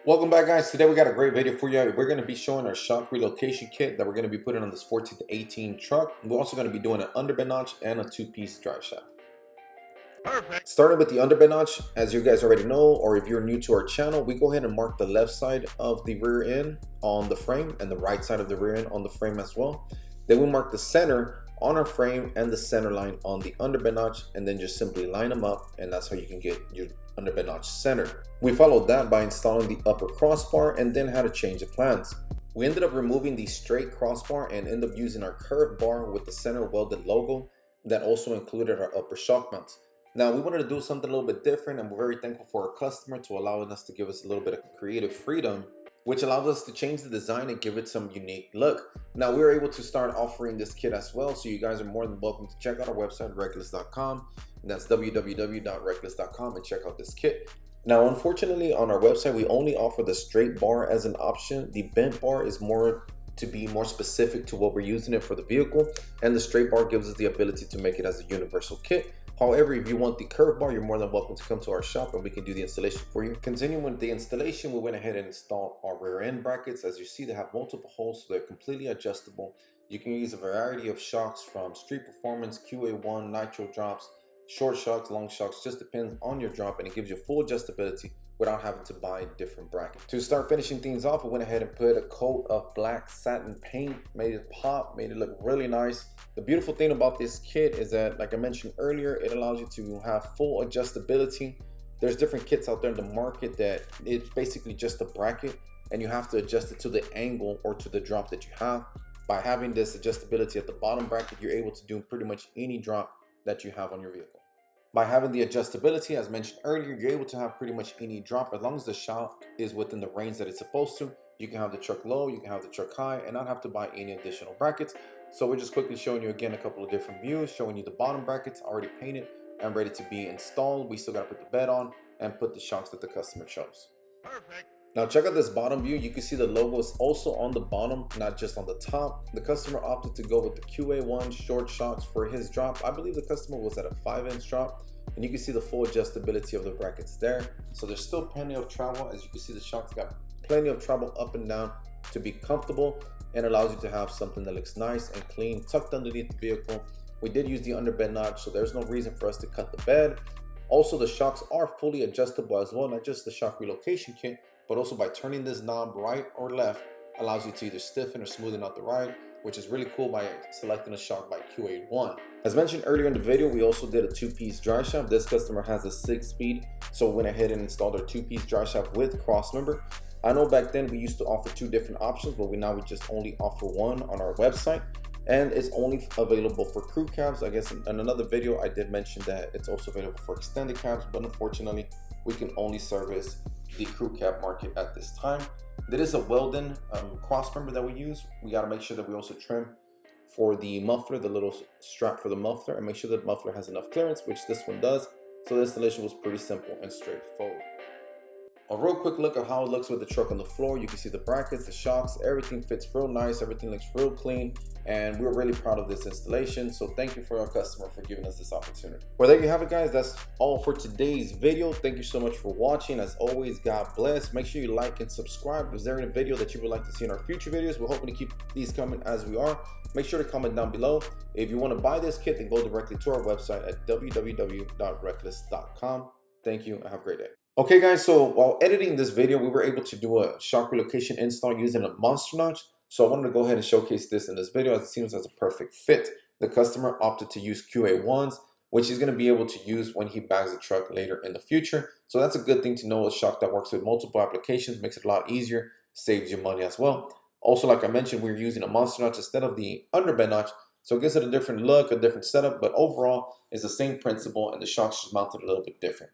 Welcome back, guys. Today we got a great video for you. We're going to be showing our shock relocation kit that we're going to be putting on this 14 to 18 truck. We're also going to be doing an underbed notch and a two-piece drive shaft. Perfect. Starting with the underbed notch, as you guys already know, or if you're new to our channel, we go ahead and mark the left side of the rear end on the frame and the right side of the rear end on the frame as well. Then we mark the center on our frame and the center line on the underbed notch, and then just simply line them up, and that's how you can get your underbed notch center. We followed that by installing the upper crossbar and then had to change the plans. We ended up removing the straight crossbar and ended up using our curved bar with the center welded logo that also included our upper shock mounts. Now we wanted to do something a little bit different, and we're very thankful for our customer to allowing us to give us a little bit of creative freedom, which allows us to change the design and give it some unique look. Now we were able to start offering this kit as well, so you guys are more than welcome to check out our website, Reklez.com. That's www.reklez.com, and check out this kit. Now, unfortunately, on our website, we only offer the straight bar as an option. The bent bar is more to be more specific to what we're using it for the vehicle, and the straight bar gives us the ability to make it as a universal kit. However, if you want the curved bar, you're more than welcome to come to our shop and we can do the installation for you. Continuing with the installation, we went ahead and installed our rear end brackets. As you see, they have multiple holes, so they're completely adjustable. You can use a variety of shocks from Street Performance, QA1, Nitro drops, short shocks, long shocks, just depends on your drop, and it gives you full adjustability without having to buy different brackets. To start finishing things off, we went ahead and put a coat of black satin paint, made it pop, made it look really nice. The beautiful thing about this kit is that, like I mentioned earlier, it allows you to have full adjustability. There's different kits out there in the market that it's basically just a bracket and you have to adjust it to the angle or to the drop that you have. By having this adjustability at the bottom bracket, you're able to do pretty much any drop that you have on your vehicle. By having the adjustability, as mentioned earlier, you're able to have pretty much any drop as long as the shock is within the range that it's supposed to. You can have the truck low, you can have the truck high, and not have to buy any additional brackets. So we're just quickly showing you again a couple of different views, showing you the bottom brackets already painted and ready to be installed. We still got to put the bed on and put the shocks that the customer chose. Perfect. Now check out this bottom view. You can see the logo is also on the bottom, not just on the top. The customer opted to go with the QA1 short shocks for his drop. I believe the customer was at a 5-inch drop, and you can see the full adjustability of the brackets there. So there's still plenty of travel. As you can see, the shocks got plenty of travel up and down to be comfortable, and allows you to have something that looks nice and clean tucked underneath the vehicle. We did use the underbed notch, so there's no reason for us to cut the bed. Also, the shocks are fully adjustable as well, not just the shock relocation kit, but also by turning this knob right or left allows you to either stiffen or smoothen out the ride, which is really cool by selecting a shock by QA1. As mentioned earlier in the video, we also did a 2-piece drive shaft. This customer has a 6-speed, so we went ahead and installed our 2-piece drive shaft with crossmember. I know back then we used to offer 2 different options, but now we just only offer one on our website, and it's only available for crew cabs. I guess in another video I did mention that it's also available for extended cabs, but unfortunately we can only service the crew cab market at this time. There is a Weldon crossmember that we use. We got to make sure that we also trim for the muffler, the little strap for the muffler, and make sure that the muffler has enough clearance, which this one does. So the installation was pretty simple and straightforward. A real quick look at how it looks with the truck on the floor. You can see the brackets, the shocks, everything fits real nice, everything looks real clean, and we're really proud of this installation. So thank you for our customer for giving us this opportunity. Well, there you have it, guys. That's all for today's video. Thank you so much for watching. As always, God bless. Make sure you like and subscribe. Is there any video that you would like to see in our future videos? We're hoping to keep these coming as we are. Make sure to comment down below. If you want to buy this kit, then go directly to our website at www.reklez.com. Thank you and have a great day. Okay, guys, so while editing this video, we were able to do a shock relocation install using a monster notch. So I wanted to go ahead and showcase this in this video, as it seems as a perfect fit. The customer opted to use QA1s, which he's going to be able to use when he bags the truck later in the future. So that's a good thing to know. A shock that works with multiple applications makes it a lot easier, saves you money as well. Also, like I mentioned, we're using a monster notch instead of the underbed notch. So it gives it a different look, a different setup, but overall it's the same principle, and the shock's just mounted a little bit different.